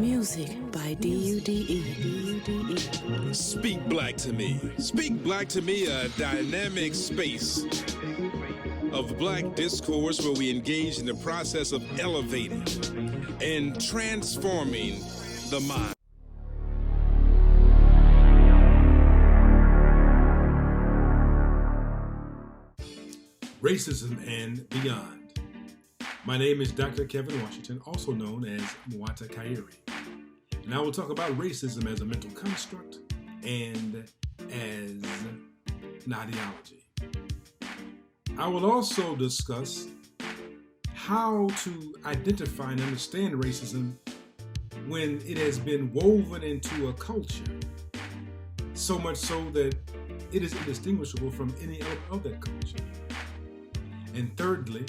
Music by DUDE. Speak Black to Me. Speak Black to Me, a dynamic space of Black discourse where we engage in the process of elevating and transforming the mind. Racism and beyond. My name is Dr. Kevin Washington, also known as Mwata Kairi, and I will talk about racism as a mental construct and as an ideology. I will also discuss how to identify and understand racism when it has been woven into a culture, so much so that it is indistinguishable from any element of that culture. And thirdly,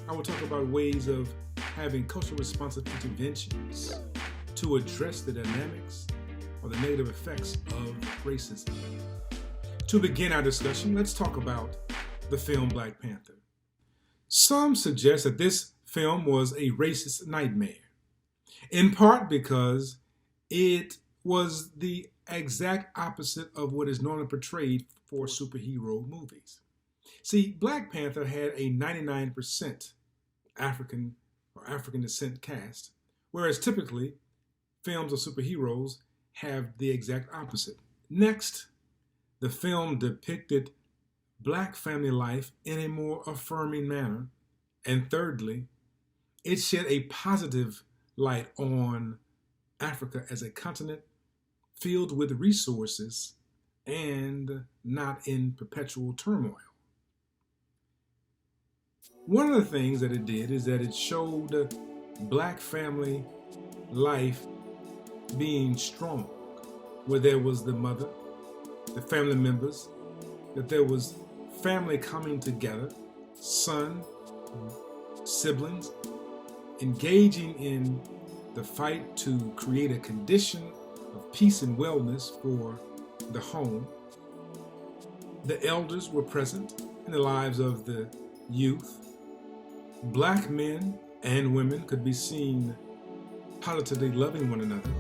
I will talk about ways of having cultural responsive interventions to address the dynamics or the negative effects of racism. To begin our discussion, let's talk about the film Black Panther. Some suggest that this film was a racist nightmare, in part because it was the exact opposite of what is normally portrayed for superhero movies. See, Black Panther had a 99% African or African descent cast, whereas typically films of superheroes have the exact opposite. Next, the film depicted Black family life in a more affirming manner. And thirdly, it shed a positive light on Africa as a continent filled with resources and not in perpetual turmoil. One of the things that it did is that it showed Black family life being strong, where there was the mother, the family members, that there was family coming together, son, siblings, engaging in the fight to create a condition of peace and wellness for the home. The elders were present in the lives of the youth. Black men and women could be seen positively loving one another.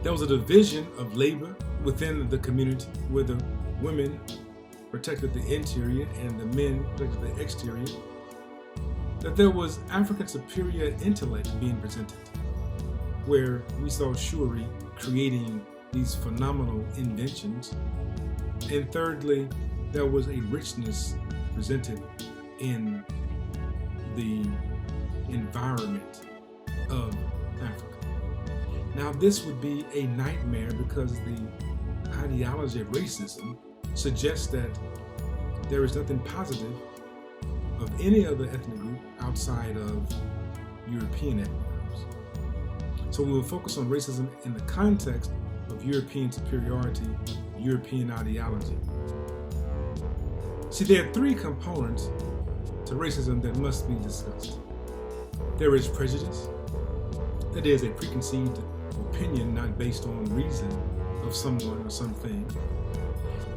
There was a division of labor within the community where the women protected the interior and the men protected the exterior. That there was African superior intellect being presented, where we saw Shuri creating these phenomenal inventions. And thirdly, there was a richness presented in the environment of Africa. Now, this would be a nightmare because the ideology of racism suggests that there is nothing positive of any other ethnic group outside of European ethnic groups. So we will focus on racism in the context of European superiority, European ideology. See, there are three components to racism that must be discussed. There is prejudice, that is a preconceived opinion not based on reason of someone or something.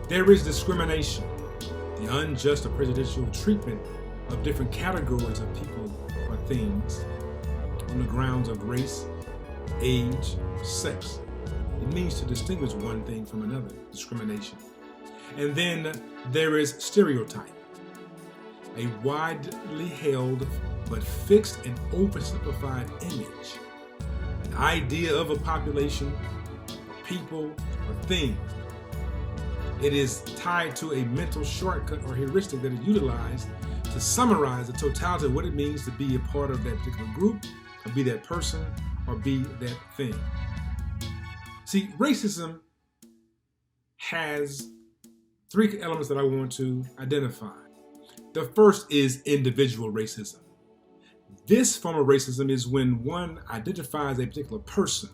There is discrimination, the unjust or prejudicial treatment of different categories of people or things on the grounds of race, age, sex. It means to distinguish one thing from another, discrimination. And then there is stereotype, a widely held but fixed and oversimplified image, an idea of a population, people, or thing. It is tied to a mental shortcut or heuristic that is utilized to summarize the totality of what it means to be a part of that particular group, or be that person, or be that thing. See, racism has three elements that I want to identify. The first is individual racism. This form of racism is when one identifies a particular person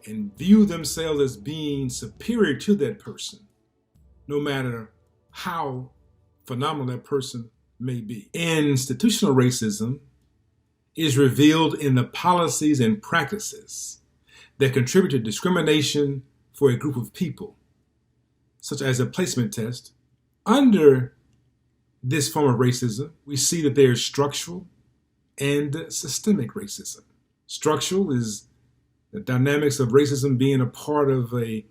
and view themselves as being superior to that person, no matter how phenomenal that person may be. Institutional racism is revealed in the policies and practices that contribute to discrimination for a group of people, such as a placement test. Under this form of racism, we see that there is structural and systemic racism. Structural is the dynamics of racism being a part of a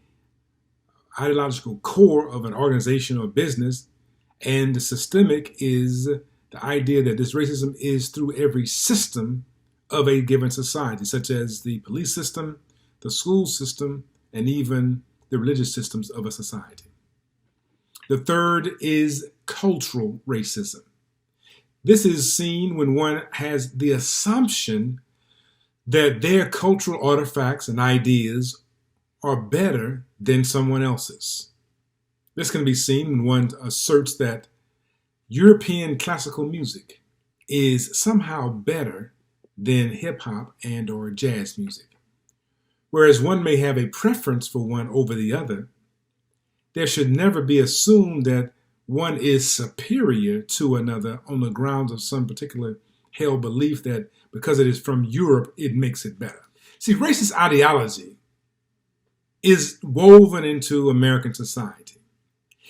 ideological core of an organization or business. And the systemic is the idea that this racism is through every system of a given society, such as the police system, the school system, and even the religious systems of a society. The third is cultural racism. This is seen when one has the assumption that their cultural artifacts and ideas are better than someone else's. This can be seen when one asserts that European classical music is somehow better than hip-hop and or jazz music. Whereas one may have a preference for one over the other, there should never be assumed that one is superior to another on the grounds of some particular held belief that because it is from Europe, it makes it better. See, racist ideology is woven into American society.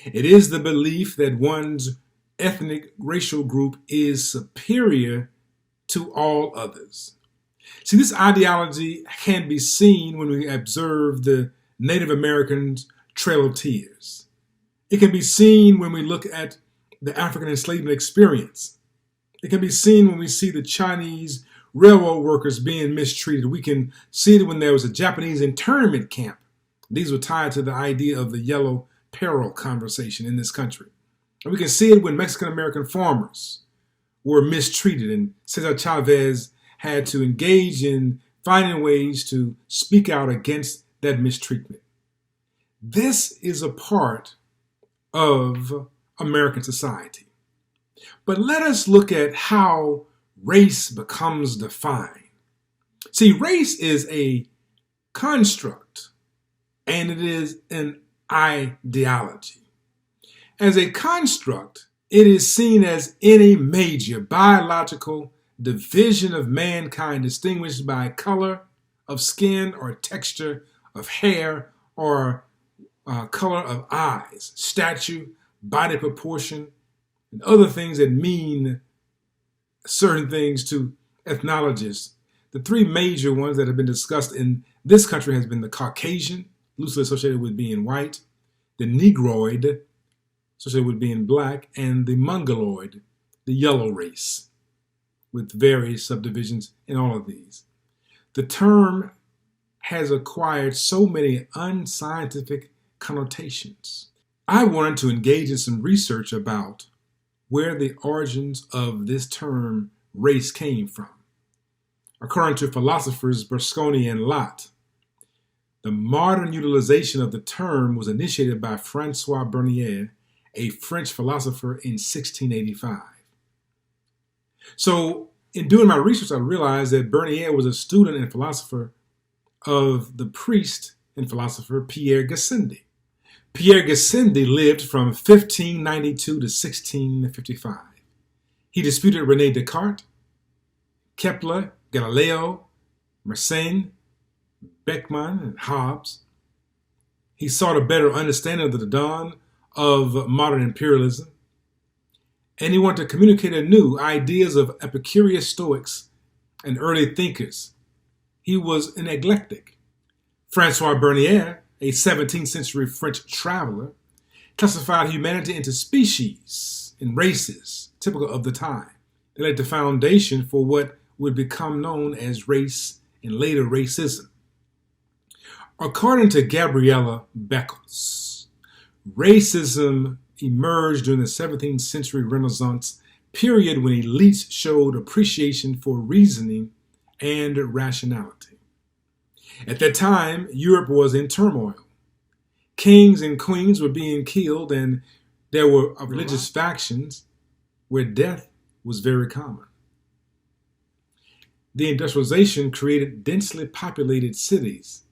It is the belief that one's ethnic racial group is superior to all others. See, this ideology can be seen when we observe the Native Americans' Trail of Tears. It can be seen when we look at the African enslavement experience. It can be seen when we see the Chinese railroad workers being mistreated. We can see it when there was a Japanese internment camp. These were tied to the idea of the yellow peril conversation in this country. And we can see it when Mexican-American farmers were mistreated and Cesar Chavez had to engage in finding ways to speak out against that mistreatment. This is a part of American society. But let us look at how race becomes defined. See, race is a construct and it is an ideology. As a construct, it is seen as any major biological division of mankind distinguished by color of skin or texture of hair or color of eyes, stature, body proportion, and other things that mean certain things to ethnologists. The three major ones that have been discussed in this country has been the Caucasian, loosely associated with being white, the Negroid, associated with being black, and the Mongoloid, the yellow race, with various subdivisions in all of these. The term has acquired so many unscientific connotations. I wanted to engage in some research about where the origins of this term race came from. According to philosophers Berlusconi and Lott, the modern utilization of the term was initiated by Francois Bernier, a French philosopher, in 1685. So, in doing my research, I realized that Bernier was a student and philosopher of the priest and philosopher Pierre Gassendi. Pierre Gassendi lived from 1592 to 1655. He disputed René Descartes, Kepler, Galileo, Mersenne, Beckmann, and Hobbes. He sought a better understanding of the dawn of modern imperialism, and he wanted to communicate anew ideas of Epicurean Stoics and early thinkers. He was an eclectic. Francois Bernier, a 17th century French traveler, classified humanity into species and races typical of the time. They laid the foundation for what would become known as race and later racism. According to Gabriella Beckles, racism emerged during the 17th century Renaissance period when elites showed appreciation for reasoning and rationality. At that time, Europe was in turmoil. Kings and queens were being killed, and there were religious factions where death was very common. The industrialization created densely populated cities,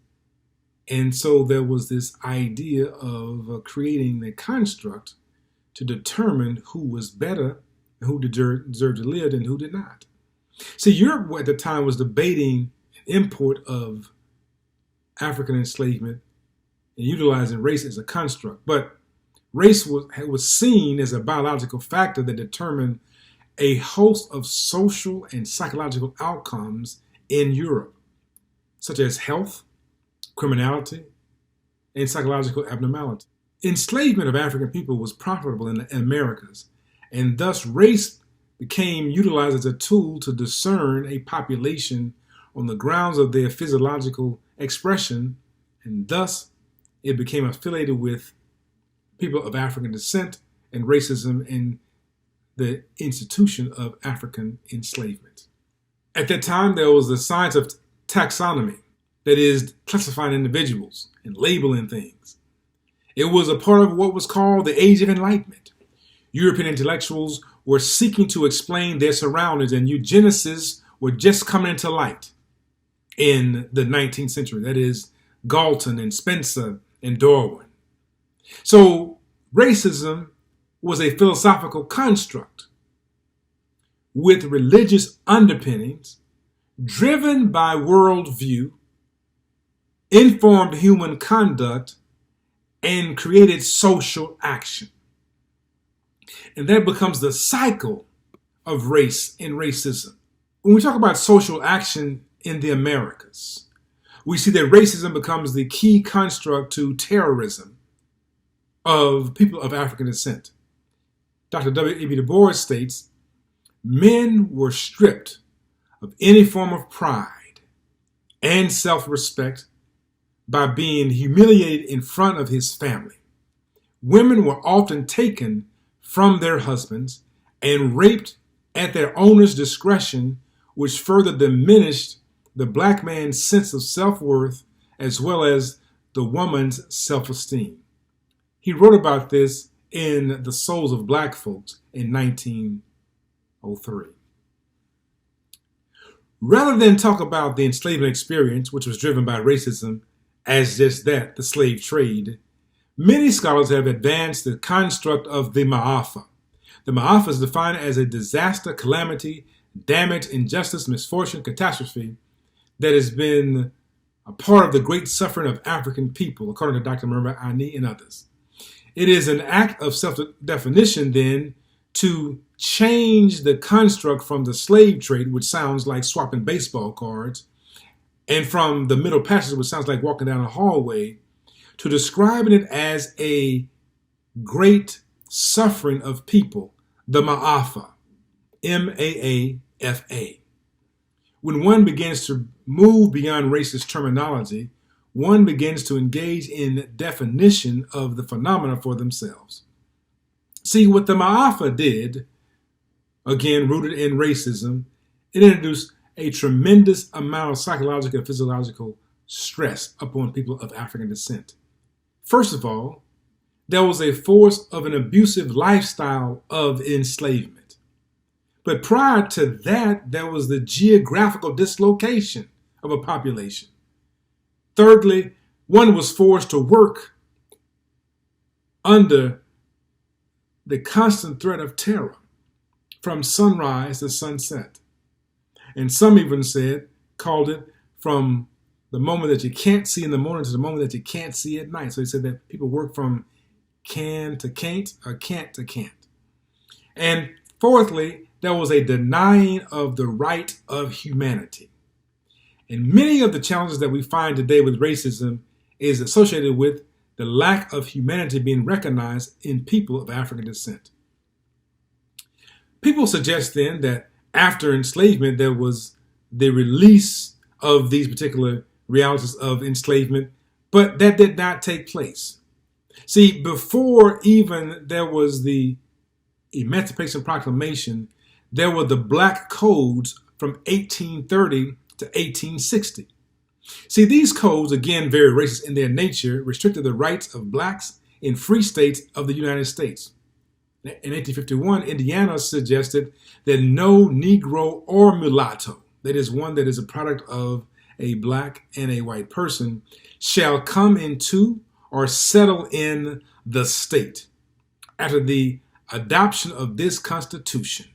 and so there was this idea of creating a construct to determine who was better, and who deserved to live, and who did not. See, Europe at the time was debating import of African enslavement and utilizing race as a construct. But race was seen as a biological factor that determined a host of social and psychological outcomes in Europe, such as health, criminality, and psychological abnormality. Enslavement of African people was profitable in the Americas, and thus race became utilized as a tool to discern a population on the grounds of their physiological expression, and thus it became affiliated with people of African descent and racism in the institution of African enslavement. At that time, there was the science of taxonomy, that is, classifying individuals and labeling things. It was a part of what was called the Age of Enlightenment. European intellectuals were seeking to explain their surroundings, and eugenicists were just coming into light in the 19th century. That is, Galton and Spencer and Darwin. So racism was a philosophical construct with religious underpinnings, driven by worldview, informed human conduct, and created social action. And that becomes the cycle of race and racism. When we talk about social action in the Americas, we see that racism becomes the key construct to terrorism of people of African descent. Dr. W.E.B. Du Bois states, men were stripped of any form of pride and self-respect by being humiliated in front of his family. Women were often taken from their husbands and raped at their owner's discretion, which further diminished the black man's sense of self-worth as well as the woman's self-esteem. He wrote about this in The Souls of Black Folks in 1903. Rather than talk about the enslavement experience, which was driven by racism, as just that, the slave trade, many scholars have advanced the construct of the Ma'afa. The Ma'afa is defined as a disaster, calamity, damage, injustice, misfortune, catastrophe that has been a part of the great suffering of African people, according to Dr. Murray Ani and others. It is an act of self-definition, then, to change the construct from the slave trade, which sounds like swapping baseball cards, and from the Middle Passage, which sounds like walking down a hallway, to describing it as a great suffering of people, the Ma'afa, M-A-A-F-A. When one begins to move beyond racist terminology, one begins to engage in definition of the phenomena for themselves. See, what the Ma'afa did, again rooted in racism, it introduced a tremendous amount of psychological and physiological stress upon people of African descent. First of all, there was a force of an abusive lifestyle of enslavement. But prior to that, there was the geographical dislocation of a population. Thirdly, one was forced to work under the constant threat of terror from sunrise to sunset. And some even called it from the moment that you can't see in the morning to the moment that you can't see at night. So he said that people work from can to can't or can't to can't. And fourthly, there was a denying of the right of humanity. And many of the challenges that we find today with racism is associated with the lack of humanity being recognized in people of African descent. People suggest then that after enslavement, there was the release of these particular realities of enslavement, but that did not take place. See, before even there was the Emancipation Proclamation, there were the Black Codes from 1830 to 1860. See, these codes, again, very racist in their nature, restricted the rights of blacks in free states of the United States. In 1851, Indiana suggested that no Negro or mulatto, that is one that is a product of a black and a white person, shall come into or settle in the state after the adoption of this Constitution.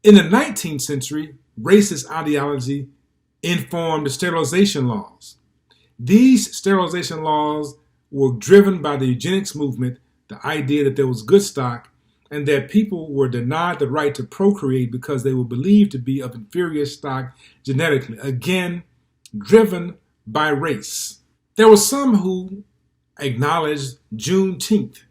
In the 19th century, racist ideology informed the sterilization laws. These sterilization laws were driven by the eugenics movement, the idea that there was good stock and that people were denied the right to procreate because they were believed to be of inferior stock genetically, again, driven by race. There were some who acknowledged Juneteenth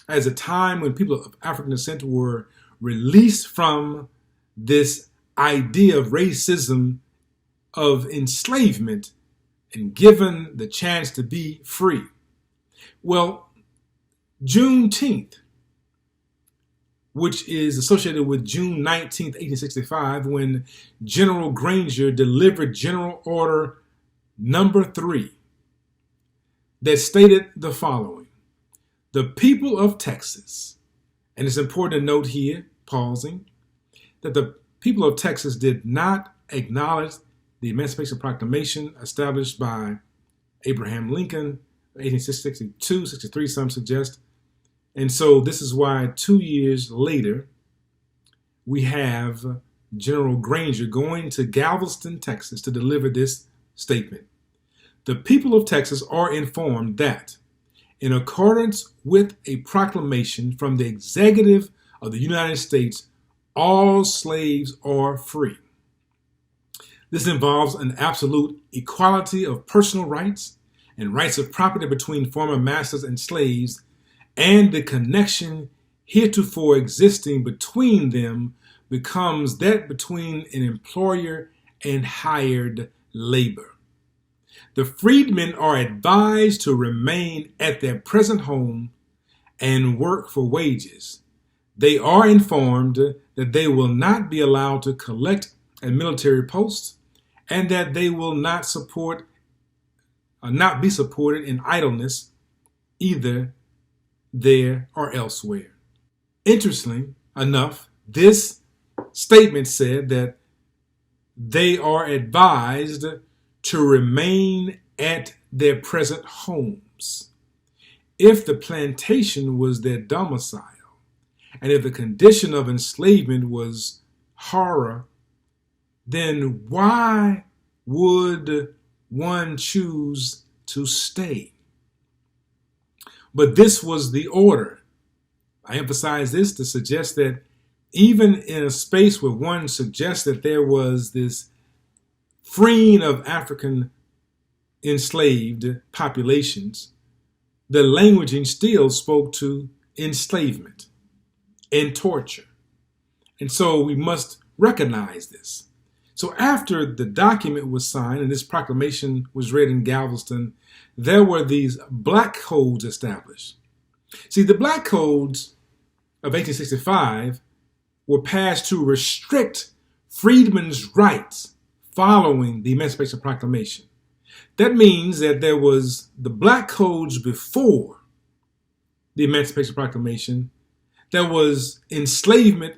as a time when people of African descent were released from this idea of racism, of enslavement, and given the chance to be free. Well, Juneteenth, which is associated with June 19th, 1865, when General Granger delivered General Order Number 3, that stated the following: the people of Texas, and it's important to note here, pausing, that the people of Texas did not acknowledge the Emancipation Proclamation established by Abraham Lincoln, 1862, 63, some suggest. And so this is why 2 years later, we have General Granger going to Galveston, Texas to deliver this statement. The people of Texas are informed that, in accordance with a proclamation from the executive of the United States, all slaves are free. This involves an absolute equality of personal rights and rights of property between former masters and slaves, and the connection heretofore existing between them becomes that between an employer and hired labor. The freedmen are advised to remain at their present home and work for wages. They are informed that they will not be allowed to collect at military posts, and that they will not be supported in idleness either there or elsewhere. Interestingly enough, this statement said that they are advised to remain at their present homes. If the plantation was their domicile, and if the condition of enslavement was horror, then why would one choose to stay? But this was the order. I emphasize this to suggest that even in a space where one suggests that there was this freeing of African enslaved populations, the languaging still spoke to enslavement and torture. And so we must recognize this. So after the document was signed and this proclamation was read in Galveston, there were these black codes established. See, the black codes of 1865 were passed to restrict freedmen's rights following the Emancipation Proclamation. That means that there was the black codes before the Emancipation Proclamation. There was enslavement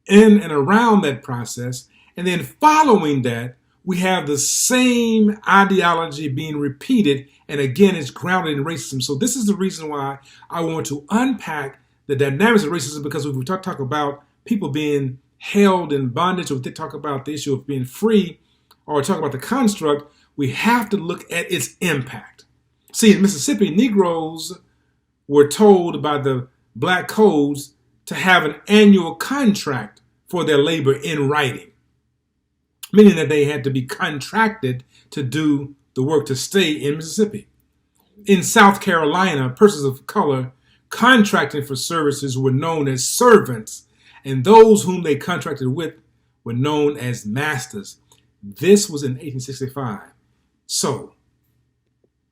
in and around that process. And then following that, we have the same ideology being repeated. And again, it's grounded in racism. So this is the reason why I want to unpack the dynamics of racism, because if we talk about people being held in bondage, or we talk about the issue of being free, or talk about the construct, we have to look at its impact. See, in Mississippi, Negroes were told by the black codes to have an annual contract for their labor in writing, meaning that they had to be contracted to do the work to stay in Mississippi. In South Carolina, persons of color contracting for services were known as servants, and those whom they contracted with were known as masters. This was in 1865. So,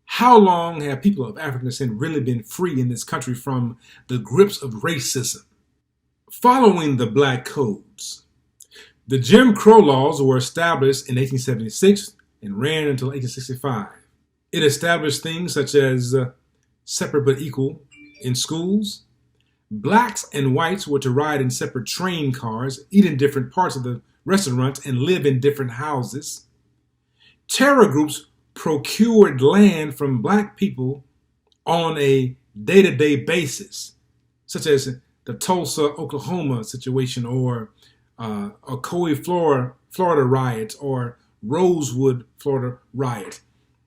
how long have people of African descent really been free in this country from the grips of racism? Following the black codes, the Jim Crow laws were established in 1876 and ran until 1865. It established things such as separate but equal in schools. Blacks and whites were to ride in separate train cars, eat in different parts of the restaurants, and live in different houses. Terror groups procured land from black people on a day-to-day basis, such as the Tulsa, Oklahoma situation, or Ocoee, Florida riots, or Rosewood, Florida riot.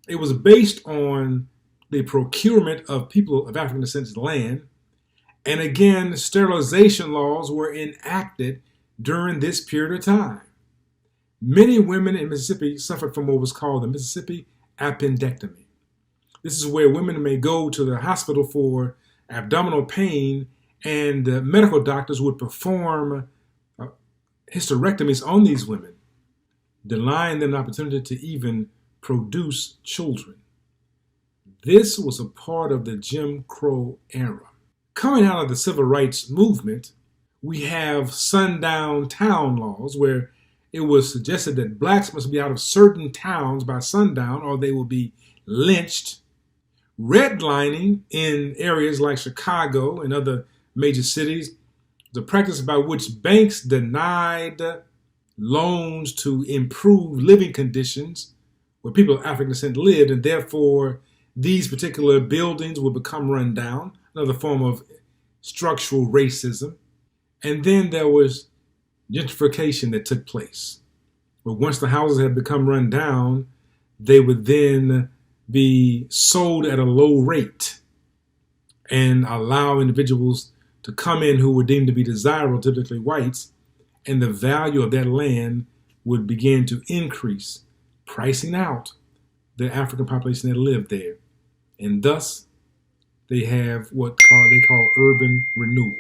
It was based on the procurement of people of African descent land, And again, sterilization laws were enacted during this period of time. Many women in Mississippi suffered from what was called the Mississippi appendectomy. This is where women may go to the hospital for abdominal pain, and medical doctors would perform hysterectomies on these women, denying them the opportunity to even produce children. This was a part of the Jim Crow era. Coming out of the civil rights movement, we have sundown town laws where it was suggested that blacks must be out of certain towns by sundown or they will be lynched. Redlining in areas like Chicago and other major cities, the practice by which banks denied loans to improve living conditions where people of African descent lived, and therefore these particular buildings would become run down, another form of structural racism. And then there was gentrification that took place, where once the houses had become run down, they would then be sold at a low rate and allow individuals to come in who were deemed to be desirable, typically whites, and the value of that land would begin to increase, pricing out the African population that lived there. And thus, they have what they call urban renewal.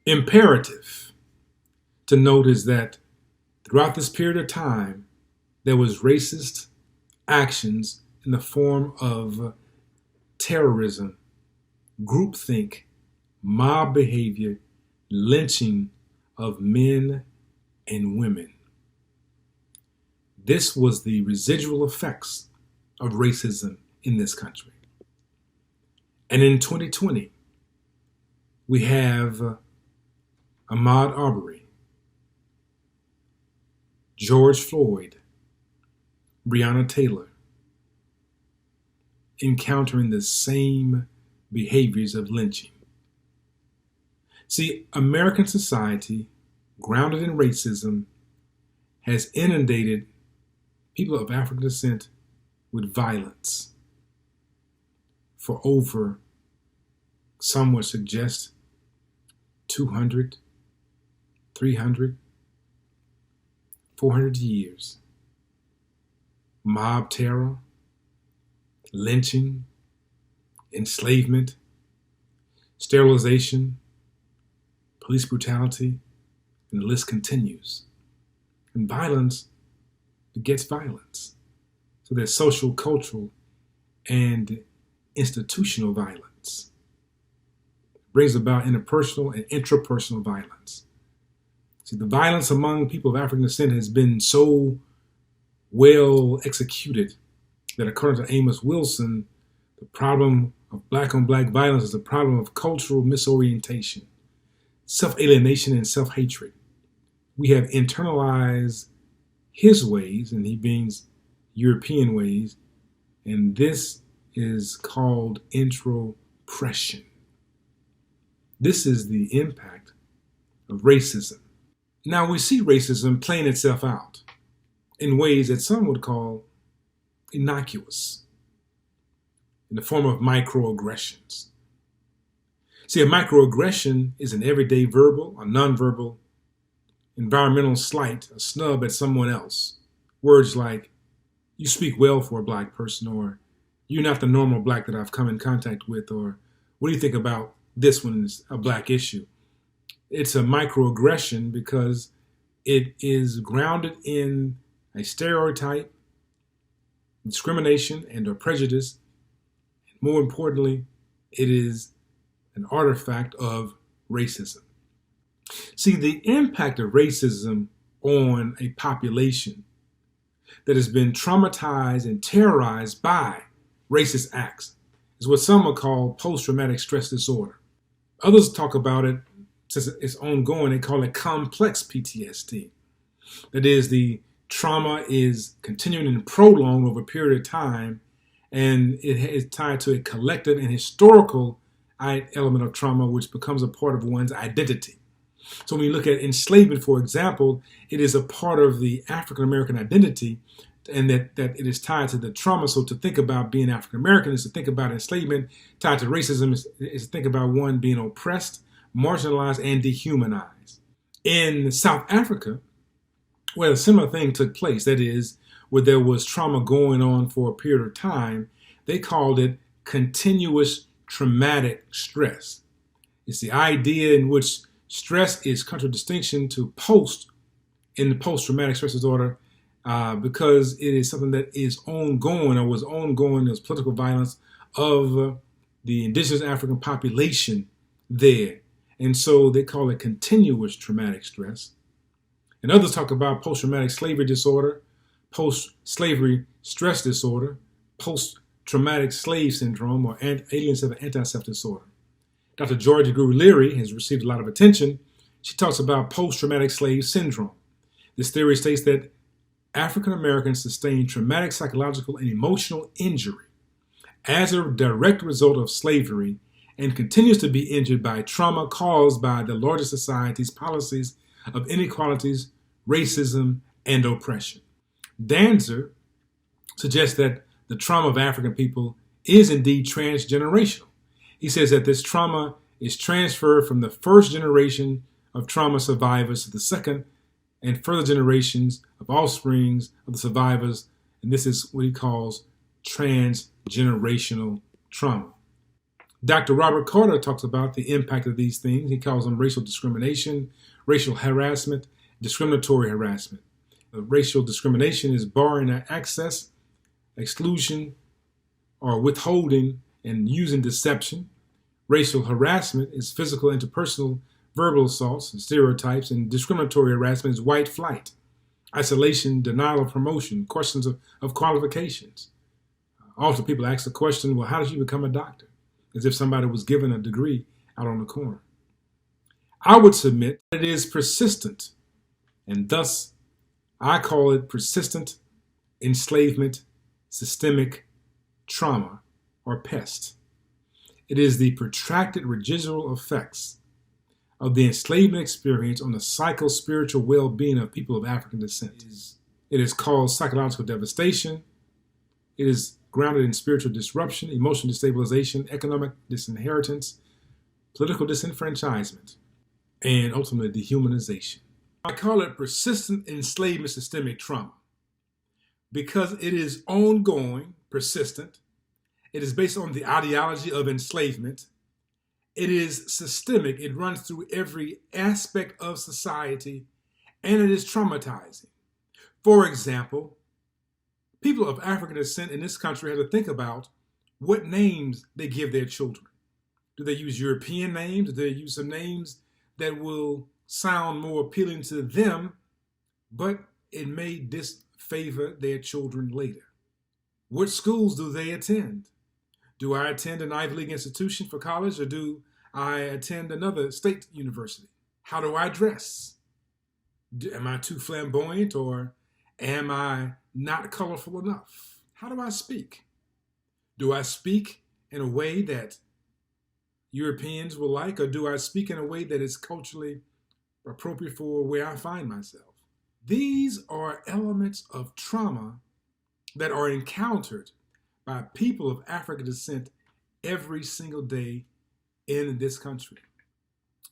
Imperative to note is that throughout this period of time, there was racist actions in the form of terrorism, groupthink, mob behavior, lynching of men and women. This was the residual effects of racism in this country. And in 2020, we have Ahmaud Arbery, George Floyd, Breonna Taylor, encountering the same behaviors of lynching. See, American society, grounded in racism, has inundated people of African descent with violence for over, some would suggest, 200, 300, 400 years. Mob terror, lynching, enslavement, sterilization, police brutality, and the list continues. And violence begets violence. So there's social, cultural, and institutional violence. It brings about interpersonal and intrapersonal violence. See, the violence among people of African descent has been so well executed that according to Amos Wilson, the problem of black on black violence is a problem of cultural misorientation, self-alienation, and self-hatred. We have internalized his ways, and he means European ways, and this is called intropression. This is the impact of racism. Now we see racism playing itself out in ways that some would call innocuous, in the form of microaggressions. See, a microaggression is an everyday verbal or nonverbal environmental slight, a snub at someone else. Words like, you speak well for a black person, or you're not the normal black that I've come in contact with, or what do you think about this one is a black issue? It's a microaggression because it is grounded in a stereotype, discrimination, and or prejudice. And more importantly, it is an artifact of racism. See, the impact of racism on a population that has been traumatized and terrorized by racist acts is what some will call post-traumatic stress disorder. Others talk about it, since it's ongoing, they call it complex PTSD. That is, the trauma is continuing and prolonged over a period of time, and it is tied to a collective and historical element of trauma, which becomes a part of one's identity. So when you look at enslavement, for example, it is a part of the African American identity and that it is tied to the trauma. So to think about being African American is to think about enslavement. Tied to racism is to think about one being oppressed, marginalized, and dehumanized. In South Africa, where a similar thing took place, that is, where there was trauma going on for a period of time, they called it continuous traumatic stress. It's the idea in which stress is contradistinction to in the post-traumatic stress disorder, because it is something that is ongoing or was ongoing as political violence of the indigenous African population there. And so they call it continuous traumatic stress. And others talk about post-traumatic slavery disorder, post-slavery stress disorder, post-traumatic slave syndrome, or alien anti-self disorder. Dr. Georgia Leary has received a lot of attention. She talks about post-traumatic slave syndrome. This theory states that African Americans sustain traumatic psychological and emotional injury as a direct result of slavery and continues to be injured by trauma caused by the larger society's policies of inequalities, racism, and oppression. Danzer suggests that the trauma of African people is indeed transgenerational. He says that this trauma is transferred from the first generation of trauma survivors to the second and further generations of offsprings of the survivors, and this is what he calls transgenerational trauma. Dr. Robert Carter talks about the impact of these things. He calls them racial discrimination, racial harassment, discriminatory harassment. Racial discrimination is barring access, exclusion, or withholding and using deception. Racial harassment is physical, interpersonal, verbal assaults and stereotypes, and discriminatory harassment is white flight, isolation, denial of promotion, questions of qualifications. Also, people ask the question, well, how did you become a doctor? As if somebody was given a degree out on the corner. I would submit that it is persistent, and thus I call it persistent enslavement, systemic trauma, or PEST. It is the protracted residual effects of the enslavement experience on the psycho-spiritual well-being of people of African descent. It is called psychological devastation. It is grounded in spiritual disruption, emotional destabilization, economic disinheritance, political disenfranchisement, and ultimately dehumanization. I call it persistent enslavement systemic trauma because it is ongoing, persistent. It is based on the ideology of enslavement. It is systemic. It runs through every aspect of society, and it is traumatizing. For example, people of African descent in this country have to think about what names they give their children. Do they use European names? Do they use some names that will sound more appealing to them, but it may disfavor their children later? What schools do they attend? Do I attend an Ivy League institution for college, or do I attend another state university? How do I dress? Am I too flamboyant, or am I not colorful enough? How do I speak? Do I speak in a way that Europeans will like, or do I speak in a way that is culturally appropriate for where I find myself? These are elements of trauma that are encountered by people of African descent every single day in this country.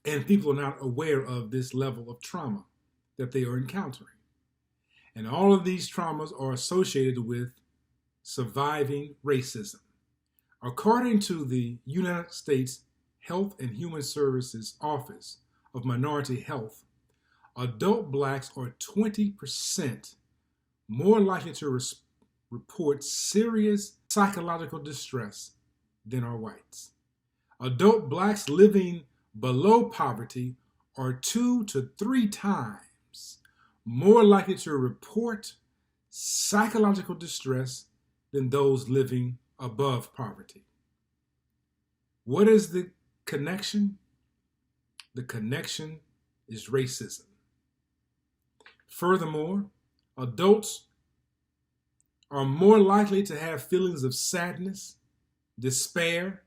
And people are not aware of this level of trauma that they are encountering. And all of these traumas are associated with surviving racism. According to the United States Health and Human Services Office of Minority Health, adult blacks are 20% more likely to report serious psychological distress than are whites. Adult blacks living below poverty are 2 to 3 times more likely to report psychological distress than those living above poverty. What is the connection? The connection is racism. Furthermore, adults are more likely to have feelings of sadness, despair,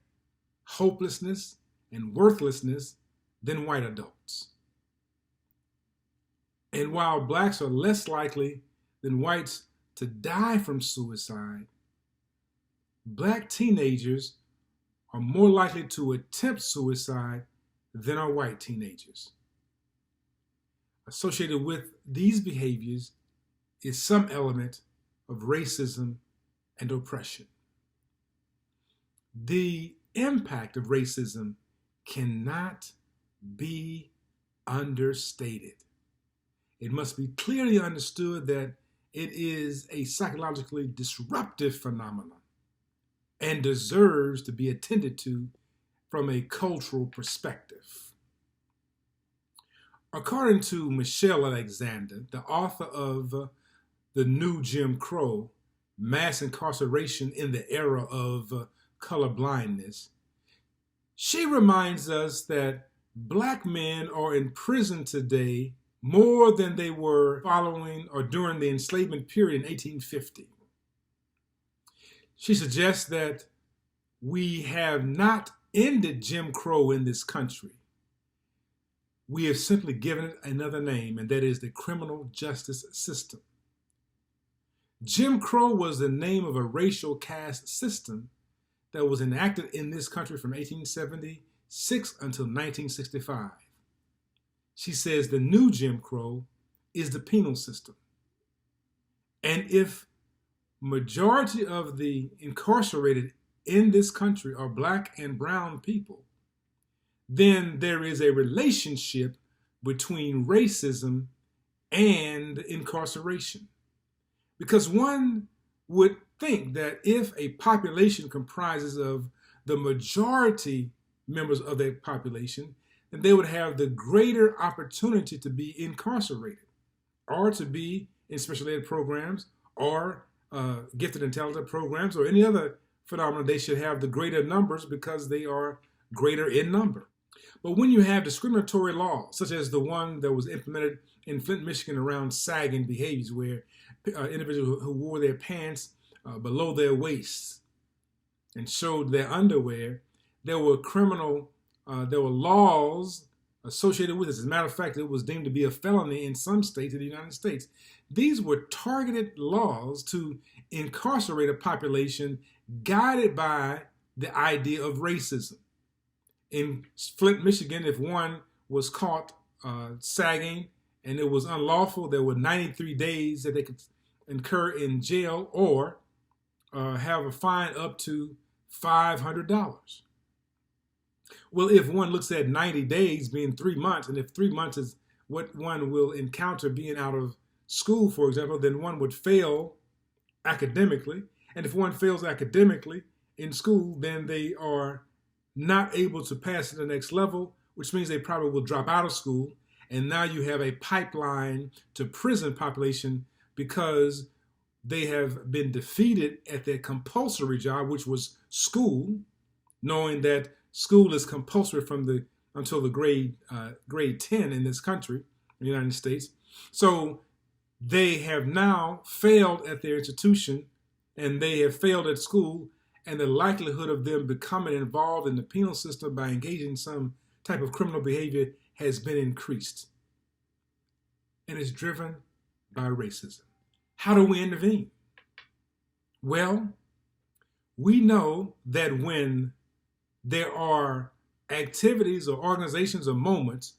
hopelessness, and worthlessness than white adults. And while blacks are less likely than whites to die from suicide, Black teenagers are more likely to attempt suicide than are white teenagers. Associated with these behaviors is some element of racism and oppression. The impact of racism cannot be understated. It must be clearly understood that it is a psychologically disruptive phenomenon and deserves to be attended to from a cultural perspective. According to Michelle Alexander, the author of The New Jim Crow, Mass Incarceration in the Era of Colorblindness, she reminds us that Black men are in prison today more than they were following or during the enslavement period in 1850. She suggests that we have not ended Jim Crow in this country. We have simply given it another name, and that is the criminal justice system. Jim Crow was the name of a racial caste system that was enacted in this country from 1876 until 1965. She says the new Jim Crow is the penal system. And if majority of the incarcerated in this country are Black and brown people, then there is a relationship between racism and incarceration. Because one would think that if a population comprises of the majority members of that population, then they would have the greater opportunity to be incarcerated or to be in special ed programs or gifted and talented programs or any other phenomenon. They should have the greater numbers because they are greater in number. But when you have discriminatory laws, such as the one that was implemented in Flint, Michigan around sagging behaviors, where individuals who wore their pants below their waists and showed their underwear, there were laws associated with this. As a matter of fact, it was deemed to be a felony in some states of the United States. These were targeted laws to incarcerate a population guided by the idea of racism. In Flint, Michigan, if one was caught sagging and it was unlawful, there were 93 days that they could incur in jail or have a fine up to $500. Well, if one looks at 90 days being 3 months, and if 3 months is what one will encounter being out of school, for example, then one would fail academically. And if one fails academically in school, then they are not able to pass to the next level, which means they probably will drop out of school. And now you have a pipeline to prison population because they have been defeated at their compulsory job, which was school, knowing that school is compulsory until the grade 10 in this country, in the United States. So they have now failed at their institution and they have failed at school, and the likelihood of them becoming involved in the penal system by engaging in some type of criminal behavior has been increased. And it's driven by racism. How do we intervene? Well, we know that when there are activities or organizations or moments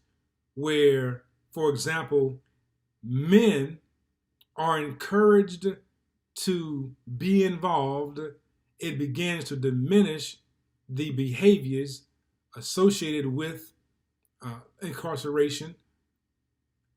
where, for example, men are encouraged to be involved, it begins to diminish the behaviors associated with incarceration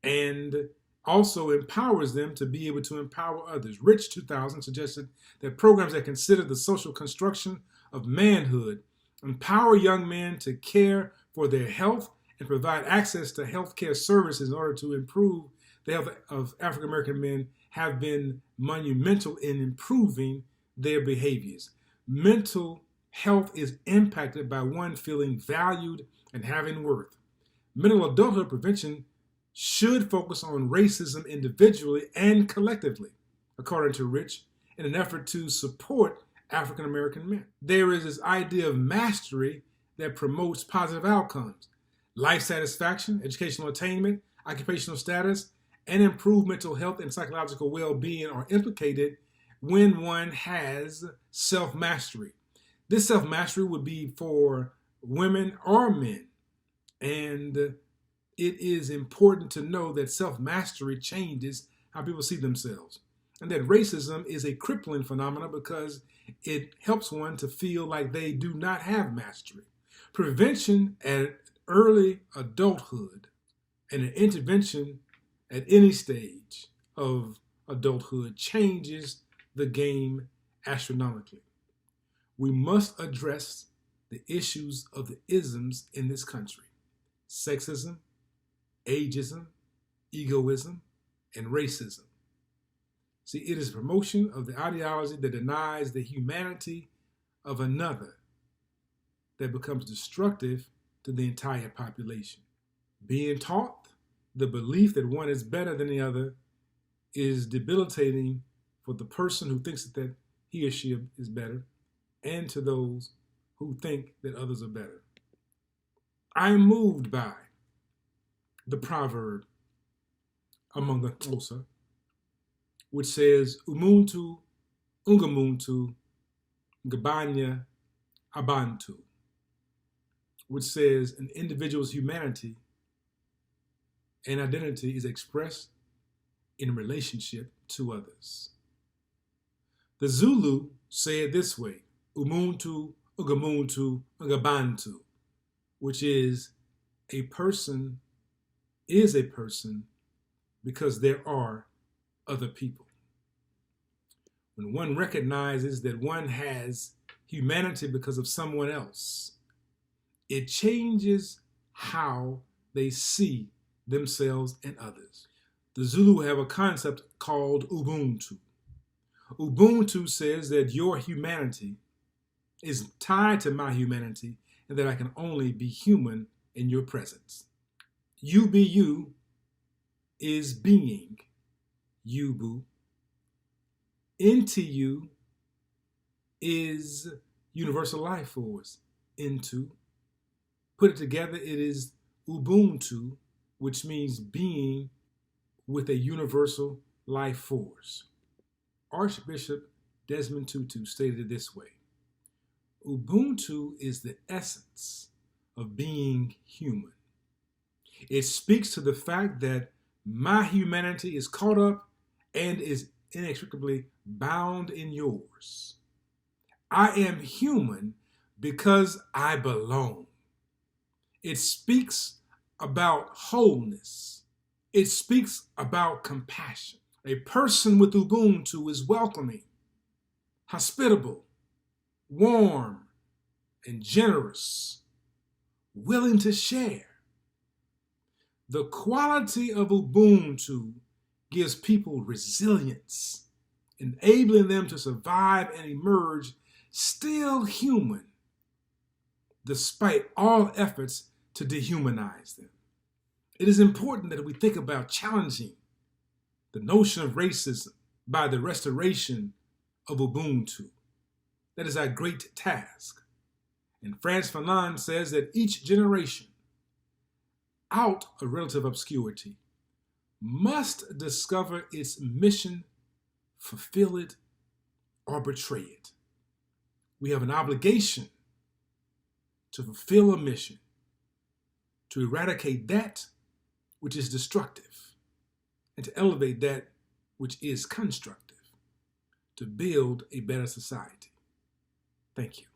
and also empowers them to be able to empower others. Rich 2000 suggested that programs that consider the social construction of manhood empower young men to care for their health and provide access to healthcare services in order to improve the health of African American men have been monumental in improving their behaviors. Mental health is impacted by one feeling valued and having worth. Mental adulthood prevention should focus on racism individually and collectively, according to Rich, in an effort to support African American men. There is this idea of mastery that promotes positive outcomes, life satisfaction, educational attainment, occupational status, and improved mental health and psychological well-being are implicated when one has self-mastery. This self-mastery would be for women or men, and it is important to know that self-mastery changes how people see themselves, and that racism is a crippling phenomenon because it helps one to feel like they do not have mastery. Prevention at early adulthood and an intervention at any stage of adulthood changes the game astronomically. We must address the issues of the isms in this country: sexism, ageism, egoism, and racism. See, it is promotion of the ideology that denies the humanity of another that becomes destructive to the entire population. Being taught the belief that one is better than the other is debilitating for the person who thinks that he or she is better, and to those who think that others are better. I am moved by the proverb among the Xhosa, which says, Ubuntu, ungamuntu, ngabanya, abantu, which says an individual's humanity and identity is expressed in relationship to others. The Zulu say it this way: Ubuntu, ungamuntu, ngabantu, which is a person is a person because there are other people. When one recognizes that one has humanity because of someone else, it changes how they see themselves and others. The Zulu have a concept called Ubuntu. Ubuntu says that your humanity is tied to my humanity and that I can only be human in your presence. You be you is being, Yubu. Into you is universal life force, into. Put it together, it is Ubuntu, which means being with a universal life force. Archbishop Desmond Tutu stated it this way: Ubuntu is the essence of being human. It speaks to the fact that my humanity is caught up and is inextricably bound in yours. I am human because I belong. It speaks about wholeness. It speaks about compassion. A person with Ubuntu is welcoming, hospitable, warm, and generous, willing to share. The quality of Ubuntu gives people resilience, enabling them to survive and emerge still human, despite all efforts to dehumanize them. It is important that we think about challenging the notion of racism by the restoration of Ubuntu. That is our great task. And Frantz Fanon says that each generation, out of relative obscurity, must discover its mission, fulfill it, or betray it. We have an obligation to fulfill a mission, to eradicate that which is destructive, and to elevate that which is constructive, to build a better society. Thank you.